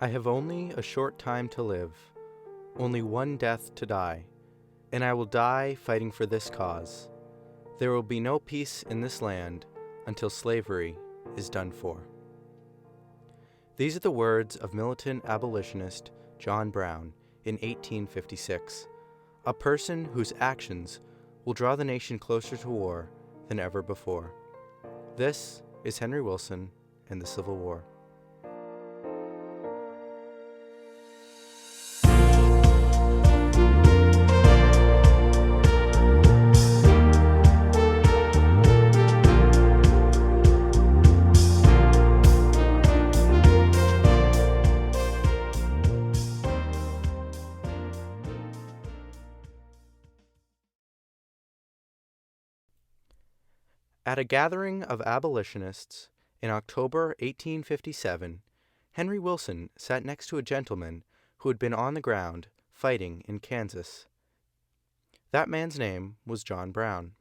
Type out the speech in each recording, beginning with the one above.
I have only a short time to live, only one death to die, and I will die fighting for this cause. There will be no peace in this land until slavery is done for. These are the words of militant abolitionist John Brown in 1856, a person whose actions will draw the nation closer to war than ever before. This is Henry Wilson and the Civil War. At a gathering of abolitionists in October 1857, Henry Wilson sat next to a gentleman who had been on the ground fighting in Kansas. That man's name was John Brown.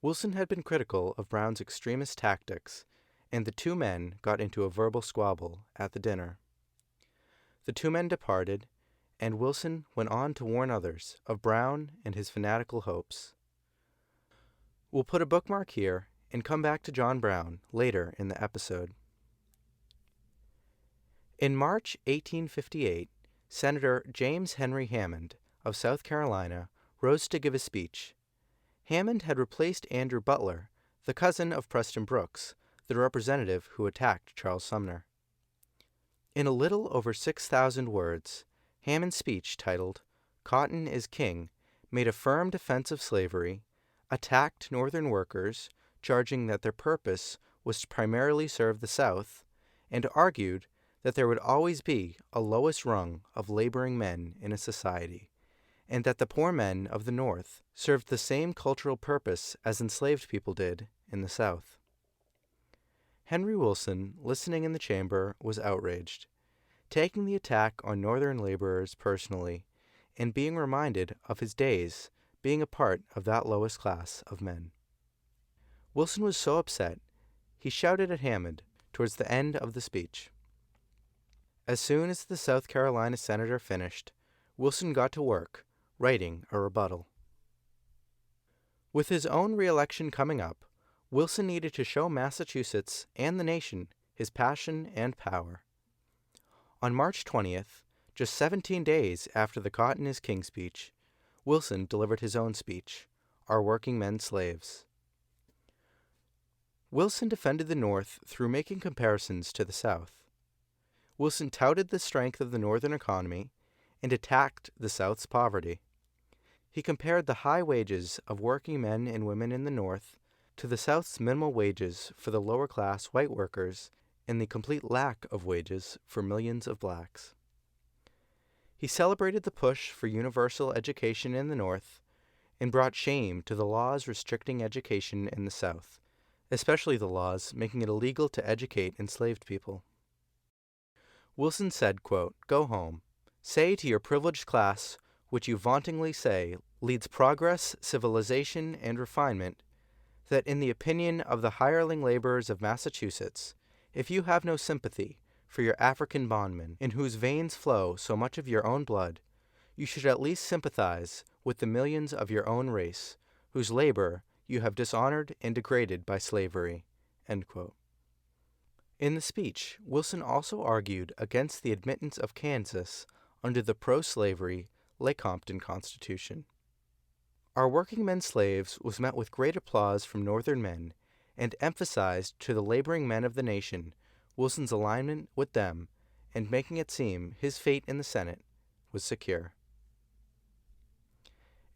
Wilson had been critical of Brown's extremist tactics, and the two men got into a verbal squabble at the dinner. The two men departed, and Wilson went on to warn others of Brown and his fanatical hopes. We'll put a bookmark here and come back to John Brown later in the episode. In March 1858, Senator James Henry Hammond of South Carolina rose to give a speech. Hammond had replaced Andrew Butler, the cousin of Preston Brooks, the representative who attacked Charles Sumner. In a little over 6,000 words, Hammond's speech, titled "Cotton is King," made a firm defense of slavery, attacked Northern workers, charging that their purpose was to primarily serve the South, and argued that there would always be a lowest rung of laboring men in a society, and that the poor men of the North served the same cultural purpose as enslaved people did in the South. Henry Wilson, listening in the chamber, was outraged, taking the attack on Northern laborers personally, and being reminded of his days being a part of that lowest class of men. Wilson was so upset, he shouted at Hammond towards the end of the speech. As soon as the South Carolina senator finished, Wilson got to work, writing a rebuttal. With his own re-election coming up, Wilson needed to show Massachusetts and the nation his passion and power. On March 20th, just 17 days after the Cotton is King speech, Wilson delivered his own speech, Our Working Men Slaves. Wilson defended the North through making comparisons to the South. Wilson touted the strength of the Northern economy and attacked the South's poverty. He compared the high wages of working men and women in the North to the South's minimal wages for the lower-class white workers and the complete lack of wages for millions of blacks. He celebrated the push for universal education in the North and brought shame to the laws restricting education in the South, especially the laws making it illegal to educate enslaved people. Wilson said, quote, "Go home. Say to your privileged class, which you vauntingly say leads progress, civilization, and refinement, that in the opinion of the hireling laborers of Massachusetts, if you have no sympathy for your African bondmen, in whose veins flow so much of your own blood, you should at least sympathize with the millions of your own race, whose labor you have dishonored and degraded by slavery." End quote. In the speech, Wilson also argued against the admittance of Kansas under the pro-slavery Lecompton Constitution. Our Working Men Slaves was met with great applause from Northern men and emphasized to the laboring men of the nation Wilson's alignment with them and making it seem his fate in the Senate was secure.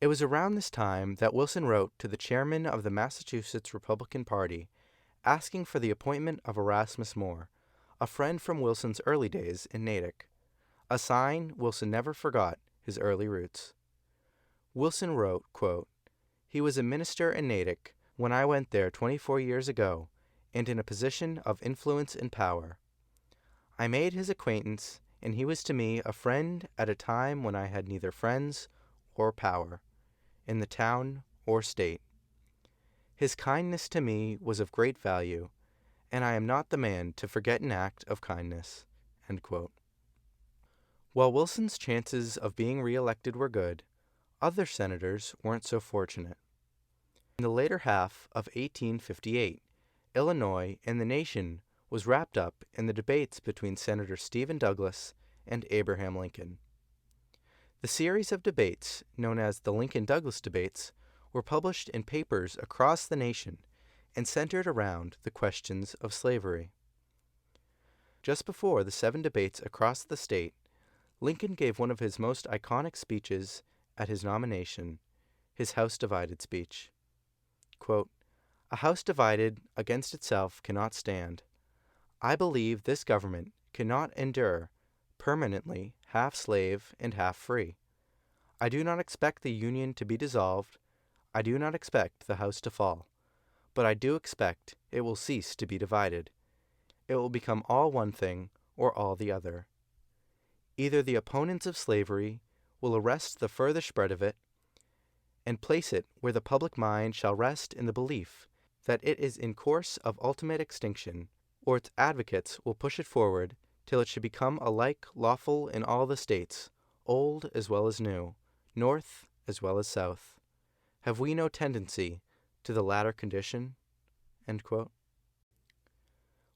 It was around this time that Wilson wrote to the chairman of the Massachusetts Republican Party asking for the appointment of Erasmus Moore, a friend from Wilson's early days in Natick, a sign Wilson never forgot his early roots. Wilson wrote, quote, "He was a minister in Natick when I went there 24 years ago and in a position of influence and power. I made his acquaintance, and he was to me a friend at a time when I had neither friends or power, in the town or state. His kindness to me was of great value, and I am not the man to forget an act of kindness." End quote. While Wilson's chances of being reelected were good, other senators weren't so fortunate. In the later half of 1858, Illinois and the nation was wrapped up in the debates between Senator Stephen Douglas and Abraham Lincoln. The series of debates, known as the Lincoln-Douglas debates, were published in papers across the nation and centered around the questions of slavery. Just before the 7 debates across the state, Lincoln gave one of his most iconic speeches at his nomination, his House Divided speech. Quote, "A house divided against itself cannot stand. I believe this government cannot endure permanently half slave and half free. I do not expect the Union to be dissolved. I do not expect the house to fall. But I do expect it will cease to be divided. It will become all one thing or all the other. Either the opponents of slavery will arrest the further spread of it and place it where the public mind shall rest in the belief that it is in course of ultimate extinction, or its advocates will push it forward till it should become alike lawful in all the states, old as well as new, north as well as south. Have we no tendency to the latter condition?" End quote.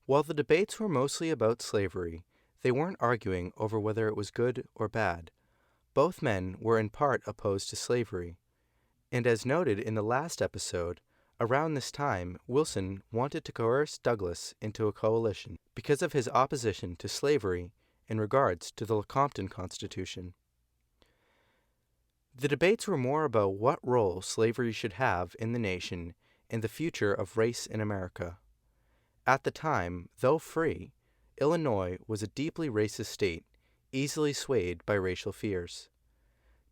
While the debates were mostly about slavery, they weren't arguing over whether it was good or bad. Both men were in part opposed to slavery. And as noted in the last episode, around this time, Wilson wanted to coerce Douglas into a coalition because of his opposition to slavery in regards to the Lecompton Constitution. The debates were more about what role slavery should have in the nation and the future of race in America. At the time, though free, Illinois was a deeply racist state, easily swayed by racial fears.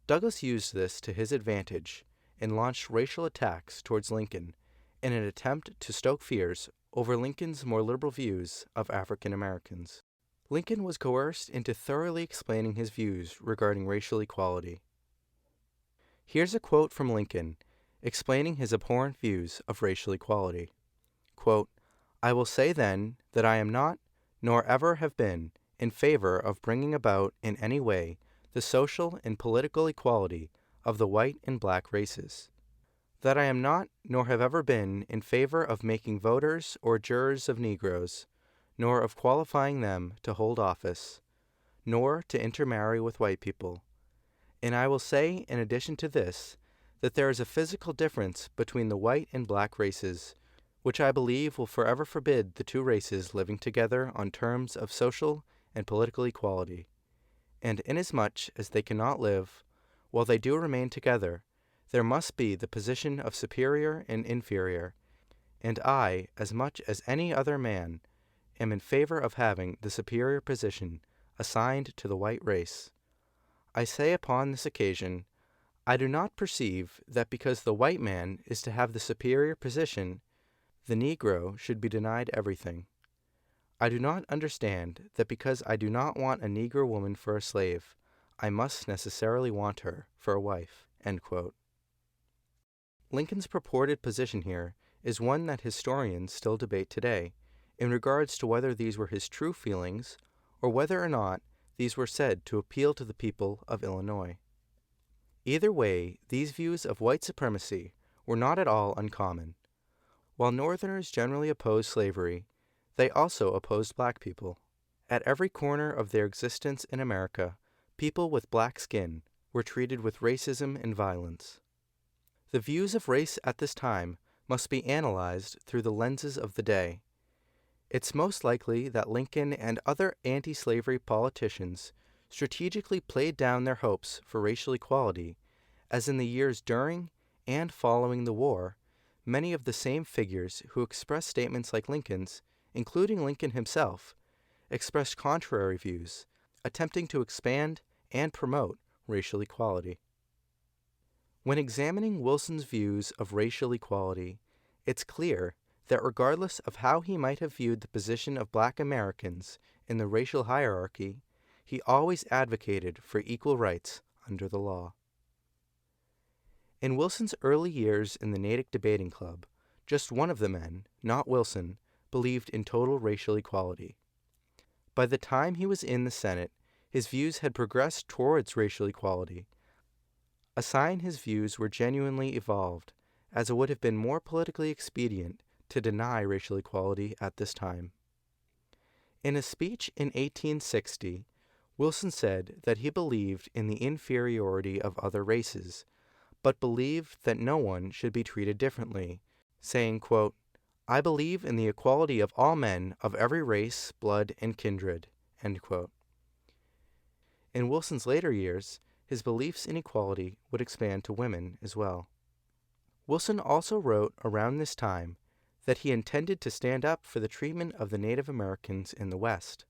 Douglas used this to his advantage and launched racial attacks towards Lincoln in an attempt to stoke fears over Lincoln's more liberal views of African Americans. Lincoln was coerced into thoroughly explaining his views regarding racial equality. Here's a quote from Lincoln explaining his abhorrent views of racial equality. Quote, "I will say then that I am not, nor ever have been, in favor of bringing about in any way the social and political equality of the white and black races. That I am not, nor have ever been, in favor of making voters or jurors of Negroes, nor of qualifying them to hold office, nor to intermarry with white people. And I will say, in addition to this, that there is a physical difference between the white and black races, which I believe will forever forbid the two races living together on terms of social and political equality. And inasmuch as they cannot live, while they do remain together, there must be the position of superior and inferior, and I, as much as any other man, am in favor of having the superior position assigned to the white race. I say upon this occasion, I do not perceive that because the white man is to have the superior position, the Negro should be denied everything. I do not understand that because I do not want a Negro woman for a slave, I must necessarily want her for a wife." End quote. Lincoln's purported position here is one that historians still debate today in regards to whether these were his true feelings or whether or not these were said to appeal to the people of Illinois. Either way, these views of white supremacy were not at all uncommon. While Northerners generally opposed slavery, they also opposed black people. At every corner of their existence in America, people with black skin were treated with racism and violence. The views of race at this time must be analyzed through the lenses of the day. It's most likely that Lincoln and other anti-slavery politicians strategically played down their hopes for racial equality, as in the years during and following the war, many of the same figures who expressed statements like Lincoln's, including Lincoln himself, expressed contrary views, attempting to expand and promote racial equality. When examining Wilson's views of racial equality, it's clear that regardless of how he might have viewed the position of black Americans in the racial hierarchy, he always advocated for equal rights under the law. In Wilson's early years in the Natick Debating Club, just one of the men, not Wilson, believed in total racial equality. By the time he was in the Senate, his views had progressed towards racial equality, a sign his views were genuinely evolved, as it would have been more politically expedient to deny racial equality at this time. In a speech in 1860, Wilson said that he believed in the inferiority of other races, but believed that no one should be treated differently, saying, quote, "I believe in the equality of all men of every race, blood, and kindred." End quote. In Wilson's later years, his beliefs in equality would expand to women as well. Wilson also wrote around this time that he intended to stand up for the treatment of the Native Americans in the West.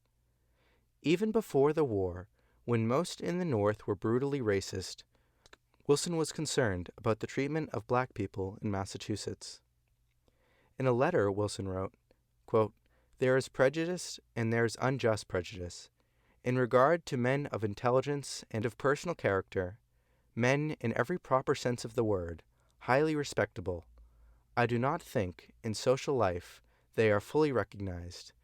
Even before the war, when most in the North were brutally racist, Wilson was concerned about the treatment of black people in Massachusetts. In a letter, Wilson wrote, quote, "There is prejudice and there is unjust prejudice. In regard to men of intelligence and of personal character, men in every proper sense of the word, highly respectable, I do not think, in social life, they are fully recognized.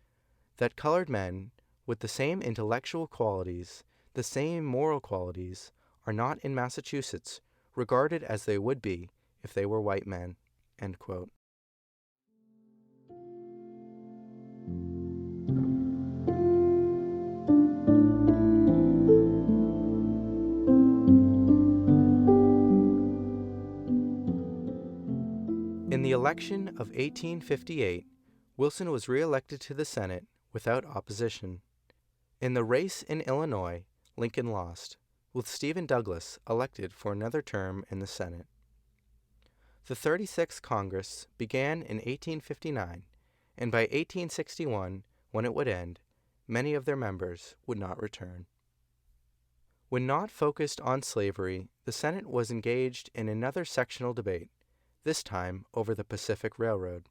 That colored men, with the same intellectual qualities, the same moral qualities, are not in Massachusetts regarded as they would be if they were white men." End quote. In the election of 1858, Wilson was re-elected to the Senate without opposition. In the race in Illinois, Lincoln lost, with Stephen Douglas elected for another term in the Senate. The 36th Congress began in 1859, and by 1861, when it would end, many of their members would not return. When not focused on slavery, the Senate was engaged in another sectional debate, this time over the Pacific Railroad.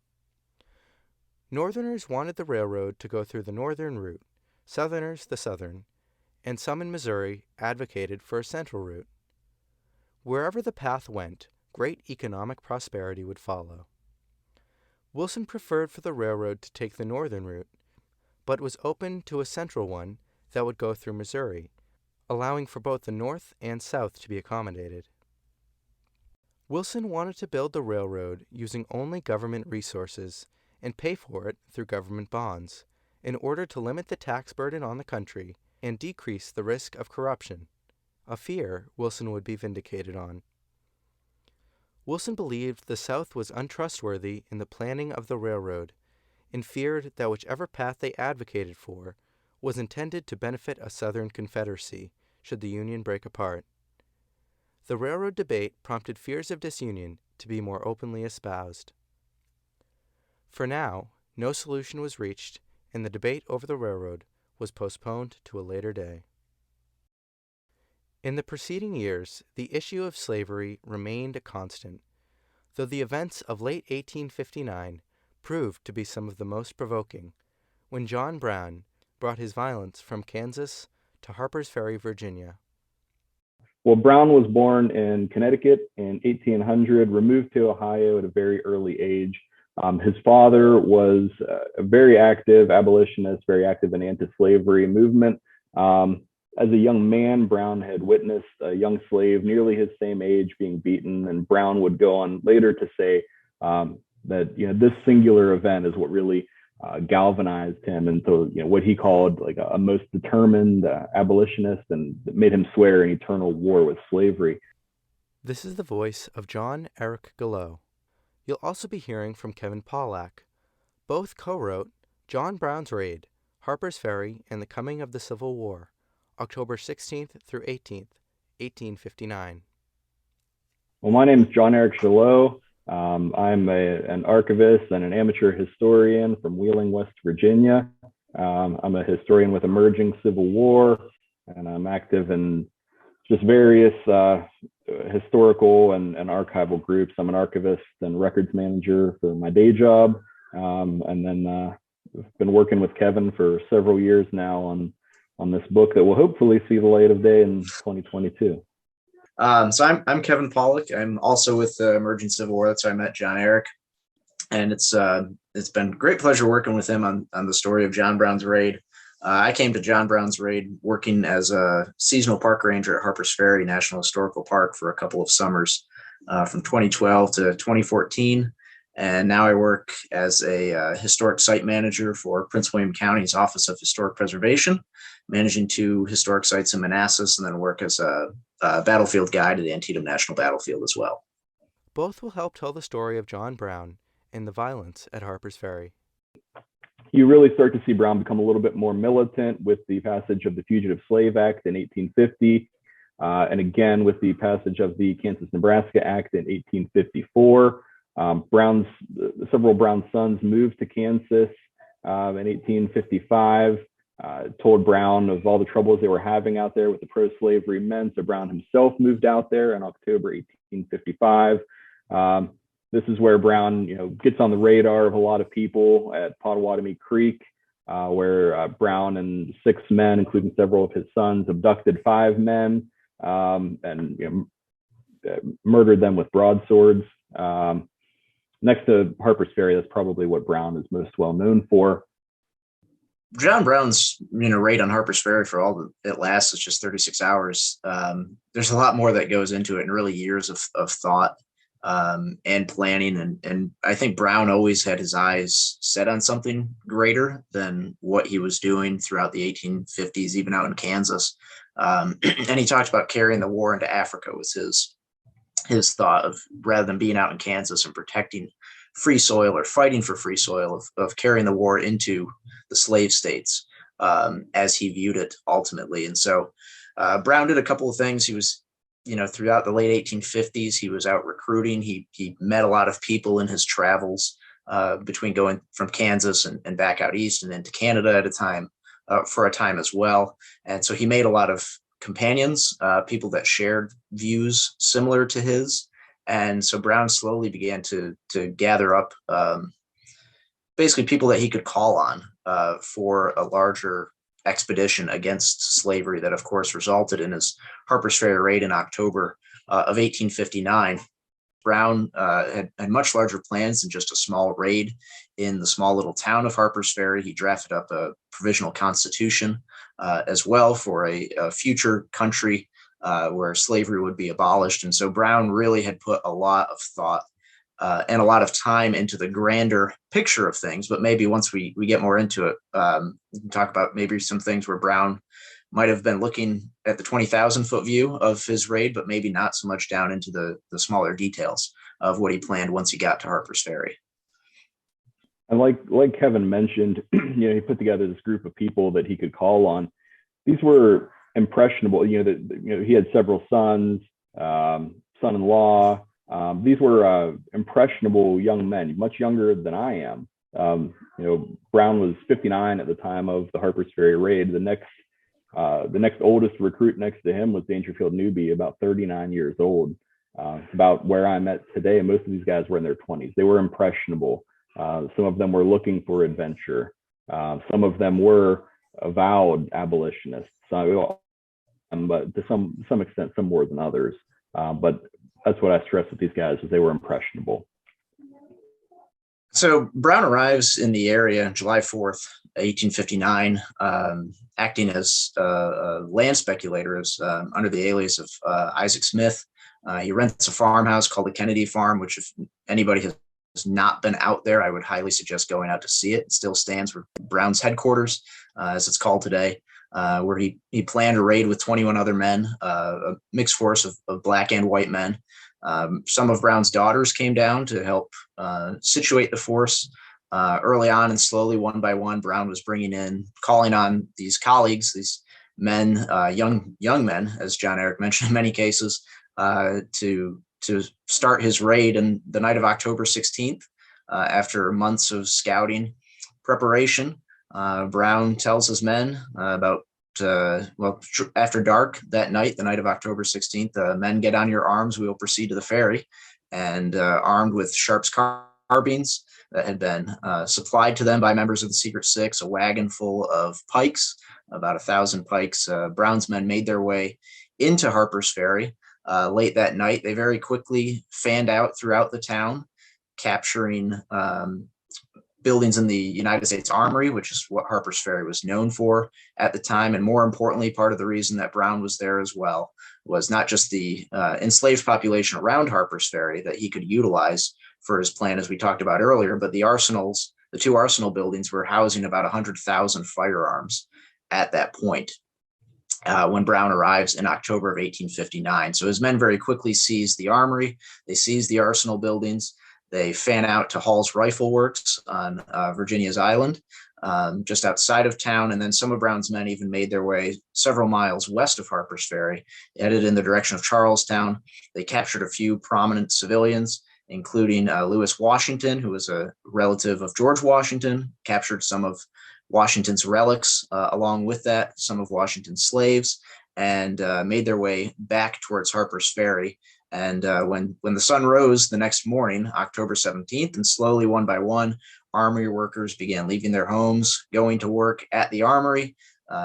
Northerners wanted the railroad to go through the northern route, Southerners the southern, and some in Missouri advocated for a central route. Wherever the path went, great economic prosperity would follow. Wilson preferred for the railroad to take the northern route, but was open to a central one that would go through Missouri, allowing for both the North and South to be accommodated. Wilson wanted to build the railroad using only government resources and pay for it through government bonds in order to limit the tax burden on the country and decrease the risk of corruption, a fear Wilson would be vindicated on. Wilson believed the South was untrustworthy in the planning of the railroad and feared that whichever path they advocated for was intended to benefit a Southern Confederacy should the Union break apart. The railroad debate prompted fears of disunion to be more openly espoused. For now, no solution was reached, and the debate over the railroad was postponed to a later day. In the preceding years, the issue of slavery remained a constant, though the events of late 1859 proved to be some of the most provoking, when John Brown brought his violence from Kansas to Harpers Ferry, Virginia. Well, Brown was born in Connecticut in 1800, removed to Ohio at a very early age. His father was a very active abolitionist, very active in the anti-slavery movement. As a young man, Brown had witnessed a young slave nearly his same age being beaten, and Brown would go on later to say that this singular event is what really galvanized him into what he called like a most determined abolitionist, and made him swear an eternal war with slavery. This is the voice of Jon-Erik Gilot. You'll also be hearing from Kevin Pawlack. Both co-wrote John Brown's Raid, Harper's Ferry, and the Coming of the Civil War, October 16th through 18th, 1859. Well, my name is Jon-Erik Gilot. I'm an archivist and an amateur historian from Wheeling, West Virginia. I'm a historian with Emerging Civil War, and I'm active in just various historical and archival groups. I'm an archivist and records manager for my day job, and then I've been working with Kevin for several years now on this book that will hopefully see the light of day in 2022. So I'm Kevin Pawlack. I'm also with the Emerging Civil War. That's how I met Jon-Erik, and it's been a great pleasure working with him on the story of John Brown's Raid. I came to John Brown's raid working as a seasonal park ranger at Harpers Ferry National Historical Park for a couple of summers from 2012 to 2014. And now I work as a historic site manager for Prince William County's Office of Historic Preservation, managing 2 historic sites in Manassas, and then work as a battlefield guide to the Antietam National Battlefield as well. Both will help tell the story of John Brown and the violence at Harpers Ferry. You really start to see Brown become a little bit more militant with the passage of the Fugitive Slave Act in 1850, and again with the passage of the Kansas-Nebraska Act in 1854. Several Brown sons moved to Kansas in 1855, told Brown of all the troubles they were having out there with the pro-slavery men. So Brown himself moved out there in October 1855. This is where Brown, gets on the radar of a lot of people at Pottawatomie Creek, where Brown and 6 men, including several of his sons, abducted 5 men and murdered them with broadswords. Next to Harpers Ferry, that's probably what Brown is most well known for. John Brown's raid on Harpers Ferry, for all that it lasts, is just 36 hours. There's a lot more that goes into it, and really years of thought and planning. And I think Brown always had his eyes set on something greater than what he was doing throughout the 1850s, even out in Kansas. And he talked about carrying the war into Africa was his thought of, rather than being out in Kansas and protecting free soil or fighting for free soil, of carrying the war into the slave states as he viewed it ultimately. And so Brown did a couple of things. He was, throughout the late 1850s, he was out recruiting. He met a lot of people in his travels between going from Kansas and back out east and into Canada at a time, for a time as well. And so he made a lot of companions, people that shared views similar to his. And so Brown slowly began to gather up basically people that he could call on for a larger expedition against slavery that, of course, resulted in his Harpers Ferry raid in October of 1859. Brown had much larger plans than just a small raid in the small little town of Harpers Ferry. He drafted up a provisional constitution as well for a future country where slavery would be abolished. And so Brown really had put a lot of thought and a lot of time into the grander picture of things. But maybe once we get more into it, we can talk about maybe some things where Brown might have been looking at the 20,000-foot view of his raid, but maybe not so much down into the smaller details of what he planned once he got to Harpers Ferry. And like Kevin mentioned, he put together this group of people that he could call on. These were impressionable. He had several sons, son-in-law. These were impressionable young men, much younger than I am. Brown was 59 at the time of the Harpers Ferry raid. The next oldest recruit next to him was Dangerfield Newby, about 39 years old. It's about where I'm at today. Most of these guys were in their 20s. They were impressionable. Some of them were looking for adventure. Some of them were avowed abolitionists, but to some extent, some more than others. But that's what I stress with these guys, is they were impressionable. So Brown arrives in the area July 4th, 1859, acting as a land speculator under the alias of Isaac Smith. He rents a farmhouse called the Kennedy Farm, which if anybody has not been out there, I would highly suggest going out to see it. It still stands for Brown's headquarters, as it's called today, where he planned a raid with 21 other men, a mixed force of black and white men. Some of Brown's daughters came down to help situate the force early on, and slowly, one by one, Brown was calling on these colleagues, these men, young men, as Jon-Erik mentioned in many cases, to start his raid. And the night of October 16th, after months of scouting preparation, Brown tells his men after dark that night, the night of October 16th, men, get on your arms. We will proceed to the ferry. And armed with Sharp's carbines that had been supplied to them by members of the Secret Six, a wagon full of pikes, about 1,000 pikes, Brown's men made their way into Harpers Ferry. Late that night, they very quickly fanned out throughout the town, capturing buildings in the United States Armory, which is what Harpers Ferry was known for at the time. And more importantly, part of the reason that Brown was there as well was not just the enslaved population around Harpers Ferry that he could utilize for his plan, as we talked about earlier, but the arsenals, the two arsenal buildings were housing about 100,000 firearms at that point. When Brown arrives in October of 1859. So his men very quickly seize the armory, they seize the arsenal buildings, they fan out to Hall's Rifle Works on Virginia's Island, just outside of town. And then some of Brown's men even made their way several miles west of Harpers Ferry, headed in the direction of Charlestown. They captured a few prominent civilians, including Lewis Washington, who was a relative of George Washington, captured some of Washington's relics, along with that, some of Washington's slaves, and made their way back towards Harpers Ferry. And when the sun rose the next morning, October 17th, and slowly one by one, armory workers began leaving their homes, going to work at the armory,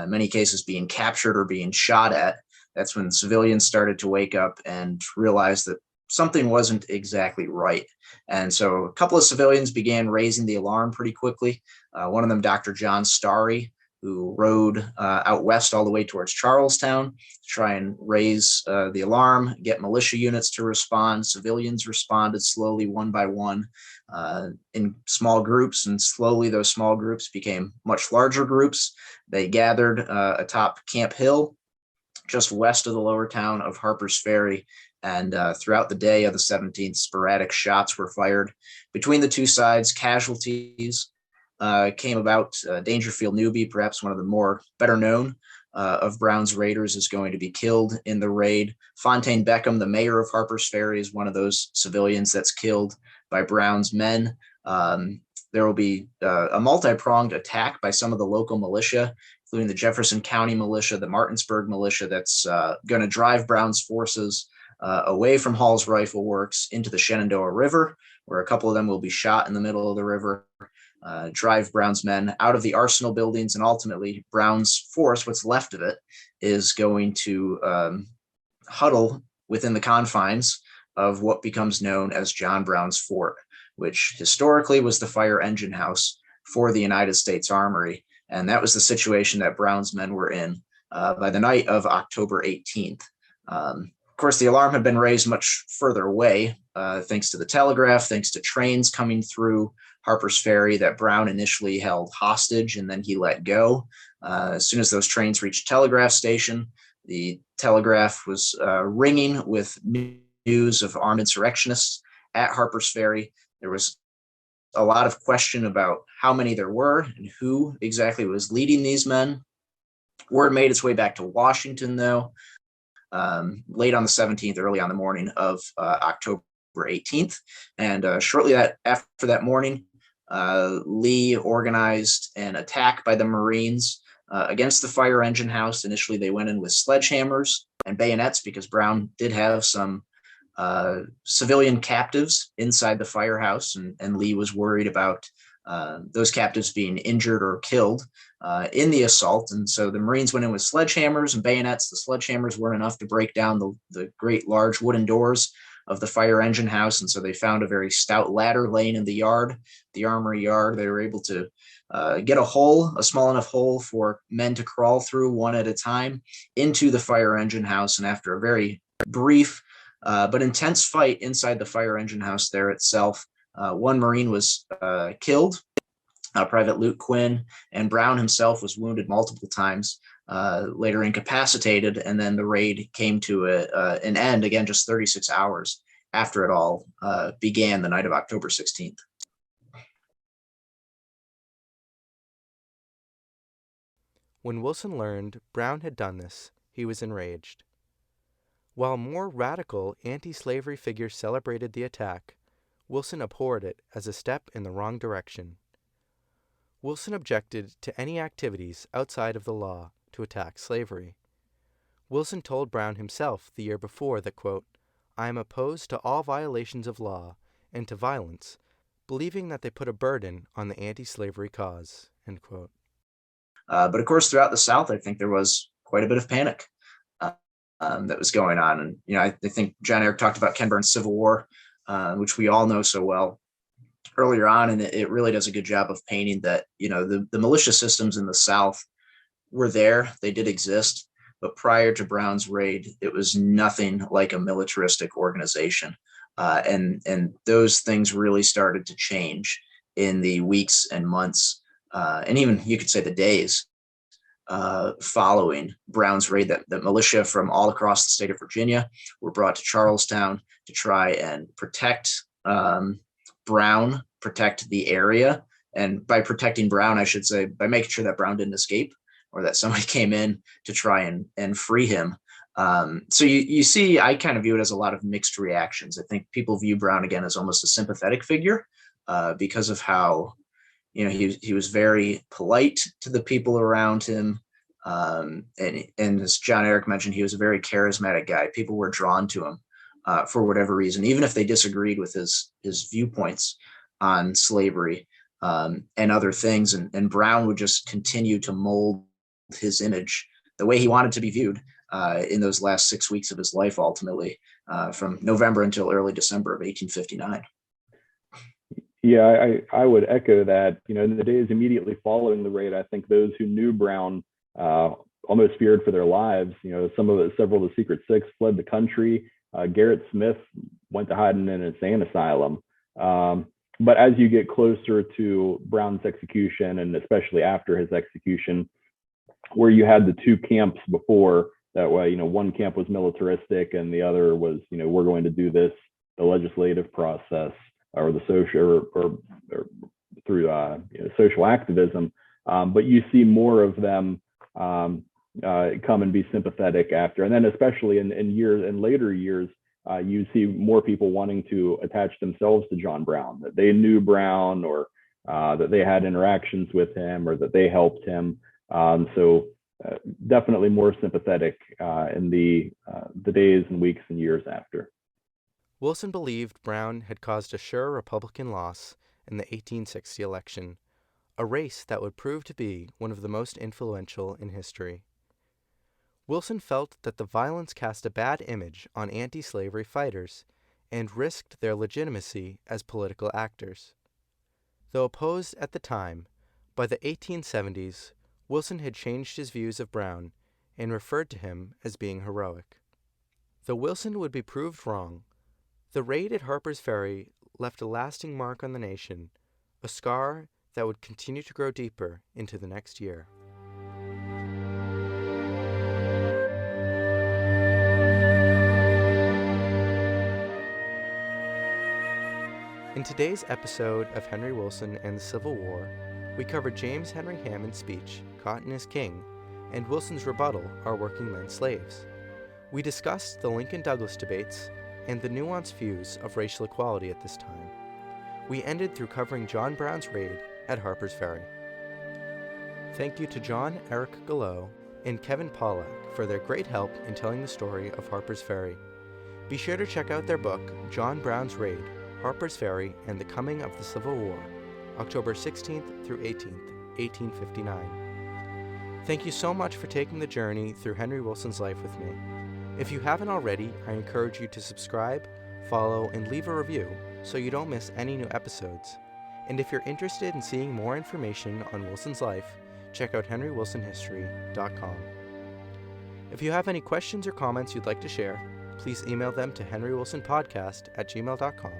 in many cases being captured or being shot at. That's when civilians started to wake up and realize that something wasn't exactly right. And so a couple of civilians began raising the alarm pretty quickly. One of them, Dr. John Starry, who rode out west all the way towards Charlestown to try and raise the alarm, get militia units to respond. Civilians responded slowly, one by one, in small groups, and slowly those small groups became much larger groups. They gathered atop Camp Hill, just west of the lower town of Harpers Ferry. And throughout the day of the 17th, sporadic shots were fired between the two sides. Casualties came about. Dangerfield Newby, perhaps one of the more better known of Brown's raiders, is going to be killed in the raid. Fontaine Beckham, the mayor of Harpers Ferry, is one of those civilians that's killed by Brown's men. There will be a multi-pronged attack by some of the local militia, including the Jefferson County militia, the Martinsburg militia, that's going to drive Brown's forces away from Hall's Rifle Works into the Shenandoah River, where a couple of them will be shot in the middle of the river, drive Brown's men out of the arsenal buildings, and ultimately Brown's force, what's left of it, is going to huddle within the confines of what becomes known as John Brown's Fort, which historically was the fire engine house for the United States Armory. And that was the situation that Brown's men were in by the night of October 18th. Of course, the alarm had been raised much further away, thanks to the telegraph, thanks to trains coming through Harpers Ferry that Brown initially held hostage and then he let go. As soon as those trains reached Telegraph Station, the telegraph was ringing with news of armed insurrectionists at Harpers Ferry. There was a lot of question about how many there were and who exactly was leading these men. Word made its way back to Washington, though, late on the 17th, early on the morning of October 18th. And shortly after that morning, Lee organized an attack by the Marines against the fire engine house. Initially, they went in with sledgehammers and bayonets because Brown did have some civilian captives inside the firehouse, and Lee was worried about those captives being injured or killed in the assault. And so the Marines went in with sledgehammers and bayonets. The sledgehammers weren't enough to break down the great large wooden doors of the fire engine house. And so they found a very stout ladder laying in the yard, the armory yard. They were able to get a small enough hole for men to crawl through one at a time into the fire engine house. And after a very brief but intense fight inside the fire engine house there itself, one Marine was killed, Private Luke Quinn, and Brown himself was wounded multiple times, later incapacitated, and then the raid came to an end, again, just 36 hours after it all began the night of October 16th. When Wilson learned Brown had done this, he was enraged. While more radical anti-slavery figures celebrated the attack, Wilson abhorred it as a step in the wrong direction. Wilson objected to any activities outside of the law to attack slavery. Wilson told Brown himself the year before that, quote, "I am opposed to all violations of law and to violence, believing that they put a burden on the anti-slavery cause," end quote. But of course, throughout the South, I think there was quite a bit of panic that was going on. And, I think Jon-Erik talked about Ken Burns' Civil War, which we all know so well. earlier on, and it really does a good job of painting that, the militia systems in the South were there. They did exist. But prior to Brown's raid, it was nothing like a militaristic organization. And those things really started to change in the weeks and months, and even you could say the days following Brown's raid, that militia from all across the state of Virginia were brought to Charlestown to try and protect Brown, protect the area. And by protecting Brown, I should say, by making sure that Brown didn't escape or that somebody came in to try and free him. So you see, I kind of view it as a lot of mixed reactions. I think people view Brown again as almost a sympathetic figure because of how, he was very polite to the people around him. And as Jon-Erik mentioned, he was a very charismatic guy. People were drawn to him for whatever reason, even if they disagreed with his viewpoints on slavery and other things. And Brown would just continue to mold his image the way he wanted to be viewed in those last 6 weeks of his life, ultimately, from November until early December of 1859. Yeah, I would echo that. In the days immediately following the raid, I think those who knew Brown almost feared for their lives. Several of the Secret Six fled the country. Garrett Smith went to hide in an insane asylum. But as you get closer to Brown's execution, and especially after his execution, where you had the two camps before, that way, one camp was militaristic and the other was, we're going to do this, the legislative process or the social or through social activism. But you see more of them come and be sympathetic after. And then especially in later years, you see more people wanting to attach themselves to John Brown, that they knew Brown or that they had interactions with him or that they helped him. So definitely more sympathetic in the days and weeks and years after. Wilson believed Brown had caused a sure Republican loss in the 1860 election, a race that would prove to be one of the most influential in history. Wilson felt that the violence cast a bad image on anti-slavery fighters and risked their legitimacy as political actors. Though opposed at the time, by the 1870s, Wilson had changed his views of Brown and referred to him as being heroic. Though Wilson would be proved wrong, the raid at Harpers Ferry left a lasting mark on the nation, a scar that would continue to grow deeper into the next year. In today's episode of Henry Wilson and the Civil War, we covered James Henry Hammond's speech, Cotton is King, and Wilson's rebuttal, Are Working Men Slaves? We discussed the Lincoln-Douglas debates and the nuanced views of racial equality at this time. We ended through covering John Brown's raid at Harpers Ferry. Thank you to Jon-Erik Gilot and Kevin Pawlack for their great help in telling the story of Harpers Ferry. Be sure to check out their book, John Brown's Raid, Harpers Ferry and the Coming of the Civil War, October 16th through 18th, 1859. Thank you so much for taking the journey through Henry Wilson's life with me. If you haven't already, I encourage you to subscribe, follow, and leave a review so you don't miss any new episodes. And if you're interested in seeing more information on Wilson's life, check out HenryWilsonHistory.com. If you have any questions or comments you'd like to share, please email them to HenryWilsonPodcast@gmail.com,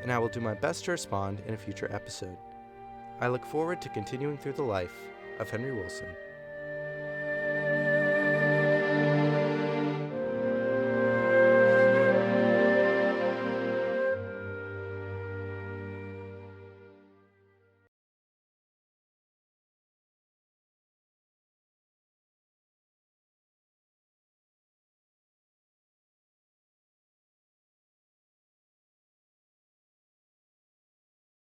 and I will do my best to respond in a future episode. I look forward to continuing through the life of Henry Wilson.